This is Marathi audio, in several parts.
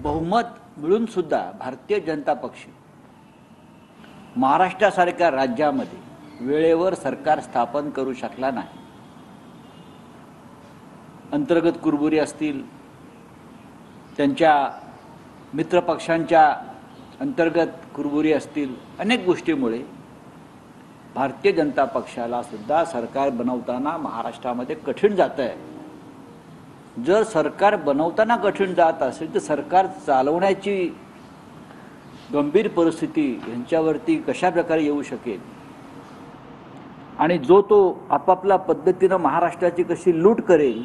बहुमत मिळून सुद्धा भारतीय जनता पक्ष महाराष्ट्रासारख्या राज्यामध्ये वेळेवर सरकार स्थापन करू शकला नाही। अंतर्गत कुरबुरी असतील, त्यांच्या मित्रपक्षांच्या अंतर्गत कुरबुरी असतील, अनेक गोष्टीमुळे भारतीय जनता पक्षाला सुद्धा सरकार बनवताना महाराष्ट्रामध्ये कठीण जात आहे। जर सरकार बनवताना कठीण जात असेल तर सरकार चालवण्याची गंभीर परिस्थिती यांच्यावरती कशा प्रकारे येऊ शकेल आणि जो तो आपापल्या पद्धतीने महाराष्ट्राची कशी लूट करेल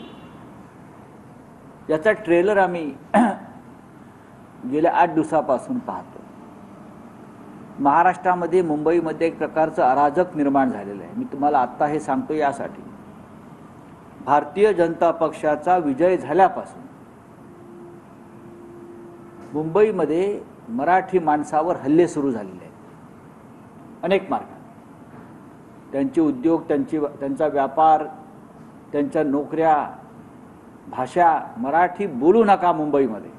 याचा ट्रेलर आम्ही गेल्या 8 दिवसापासून पाहतो। महाराष्ट्रामध्ये मुंबईमध्ये एक प्रकारचं अराजक निर्माण झालेलं आहे। मी तुम्हाला आत्ता हे सांगतो यासाठी, भारतीय जनता पक्षाचा विजय झाल्यापासून मुंबईमध्ये मराठी माणसावर हल्ले सुरू झालेले आहेत अनेक मार्गाने। त्यांचे उद्योग, त्यांचा व्यापार, त्यांच्या नोकऱ्या, भाषा मराठी बोलू नका मुंबईमध्ये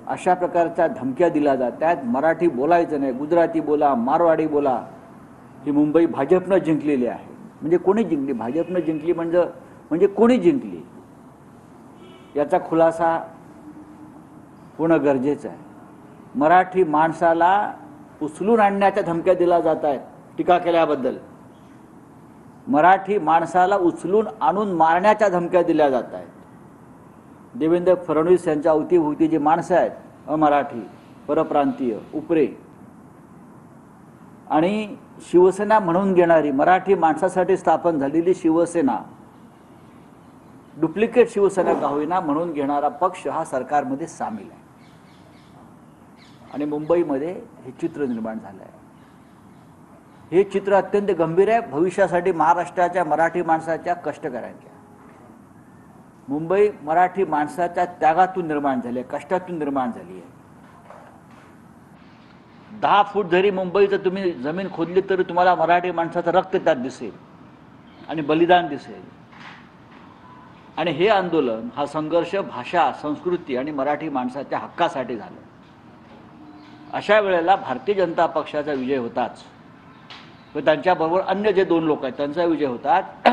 अशा प्रकारच्या धमक्या दिल्या जातात। मराठी बोलायचं नाही, गुजराती बोला, मारवाडी बोला। ही मुंबई भाजपनं जिंकलेली आहे। म्हणजे कोणी जिंकली? भाजपनं जिंकली म्हणजे कोणी जिंकली याचा खुलासा होणं गरजेचं आहे। मराठी माणसाला उचलून आणण्याच्या धमक्या दिल्या जात आहेत टीका केल्याबद्दल। मराठी माणसाला उचलून आणून मारण्याच्या धमक्या दिल्या जात आहेत। देवेंद्र फडणवीस यांच्या अवतीभोवती जी माणसं आहेत, अमराठी, परप्रांतीय, उपरे आणि शिवसेना म्हणून घेणारी मराठी माणसासाठी स्थापन झालेली शिवसेना, डुप्लिकेट शिवसेना का होईना म्हणून घेणारा पक्ष हा सरकारमध्ये सामील आहे आणि मुंबईमध्ये हे चित्र निर्माण झालं आहे। हे चित्र अत्यंत गंभीर आहे भविष्यासाठी महाराष्ट्राच्या मराठी माणसाच्या कष्टकऱ्यांच्या। मुंबई मराठी माणसाच्या त्यागातून निर्माण झाली आहे, कष्टातून निर्माण झाली आहे। 10 फूट जरी मुंबईचं तुम्ही जमीन खोदली तरी तुम्हाला मराठी माणसाचं रक्त त्यात दिसेल आणि बलिदान दिसेल। आणि हे आंदोलन, हा संघर्ष भाषा, संस्कृती आणि मराठी माणसाच्या हक्कासाठी झालं। अशा वेळेला भारतीय जनता पक्षाचा विजय होताच व त्यांच्याबरोबर अन्य जे 2 लोक आहेत त्यांचा विजय होतात।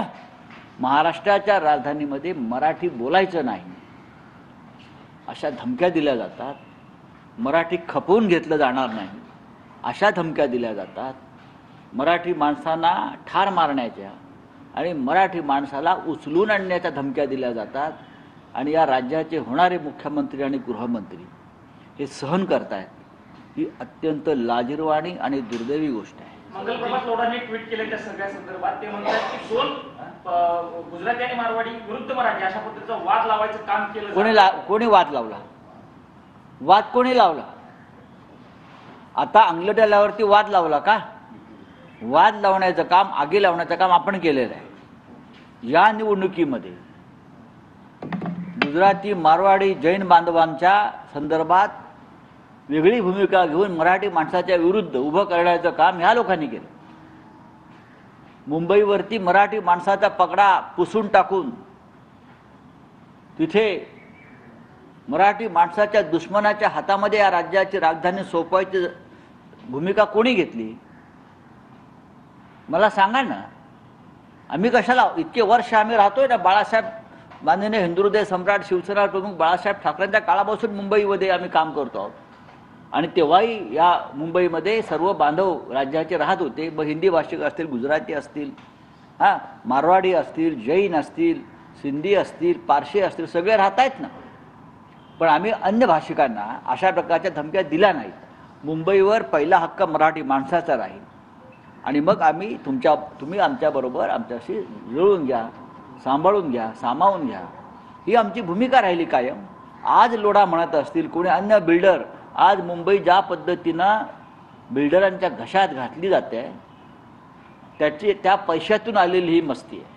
महाराष्ट्राच्या राजधानीमध्ये मराठी बोलायचं नाही अशा धमक्या दिल्या जातात। मराठी खपवून घेतलं जाणार नाही अशा धमक्या दिल्या जातात। मराठी माणसांना ठार मारण्याच्या आणि मराठी माणसाला उचलून आणण्याच्या धमक्या दिल्या जातात आणि या राज्याचे होणारे मुख्यमंत्री आणि गृहमंत्री हे सहन करतायत। ही अत्यंत लाजिरवाणी आणि दुर्दैवी गोष्ट आहे। मंगलप्रभात लोढांनी ट्विट केले त्या सगळ्या संदर्भात। ते म्हणतात की गुजराती आणि मारवाडी विरुद्ध मराठी अशा पद्धतीचा वाद लावायचं काम केलं। कोणी वाद लावला? वाद कोणी लावला? आता अंगलट्यावरती वाद लावला का? वाद लावण्याचं काम, आगी लावण्याचं काम आपण केलेलं आहे। या निवडणुकीमध्ये गुजराती, मारवाडी, जैन बांधवांच्या संदर्भात वेगळी भूमिका घेऊन मराठी माणसाच्या विरुद्ध उभं करण्याचं काम ह्या लोकांनी केलं। मुंबईवरती मराठी माणसाचा पगडा पुसून टाकून तिथे मराठी माणसाच्या दुश्मनाच्या हातामध्ये या राज्याची राजधानी सोपवायची भूमिका कोणी घेतली? मला सांगा ना। आम्ही कशाला इतके वर्ष आम्ही राहतोय ना, बाळासाहेब माननीय हिंदुहृदय सम्राट शिवसेना प्रमुख बाळासाहेब ठाकरेंच्या काळापासून मुंबईमध्ये आम्ही काम करतो आहोत आणि तेव्हाही या मुंबईमध्ये सर्व बांधव राज्याचे राहत होते। मग हिंदी भाषिक असतील, गुजराती असतील, मारवाडी असतील, जैन असतील, सिंधी असतील, पारशी असतील, सगळे राहत आहेत ना। पण आम्ही अन्य भाषिकांना अशा प्रकारच्या धमक्या दिल्या नाहीत। मुंबईवर पहिला हक्क मराठी माणसाचा राहील आणि मग आम्ही तुम्ही आमच्याबरोबर आमच्याशी जुळून घ्या, सांभाळून घ्या, सामावून घ्या, ही आमची भूमिका राहिली कायम। आज लोढा म्हणत असतील कोणी अन्य बिल्डर, आज मुंबई ज्या पद्धतीनं बिल्डरांच्या घशात घातली जाते त्या पैशातून आलेली ही मस्ती आहे।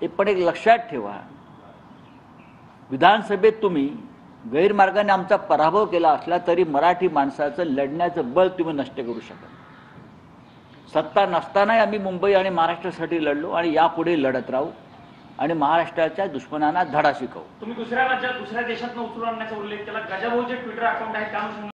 हे पण एक लक्षात ठेवा, विधानसभेत तुम्ही गैरमार्गाने आमचा पराभव केला असला तरी मराठी माणसाचं लढण्याचं बळ तुम्ही नष्ट करू शकता। सत्ता नसतानाही आम्ही मुंबई आणि महाराष्ट्रासाठी लढलो आणि यापुढे लढत राहू। आणि महाराष्ट्राच्या दुश्मनांना धडा शिकवू. तुम्ही दुसऱ्या राज्यात दुसऱ्या देशातनं उचलून आणण्याचा उल्लेख केला. गजाभाऊ जे ट्विटर अकाउंट आहे त्या अनुषंगाने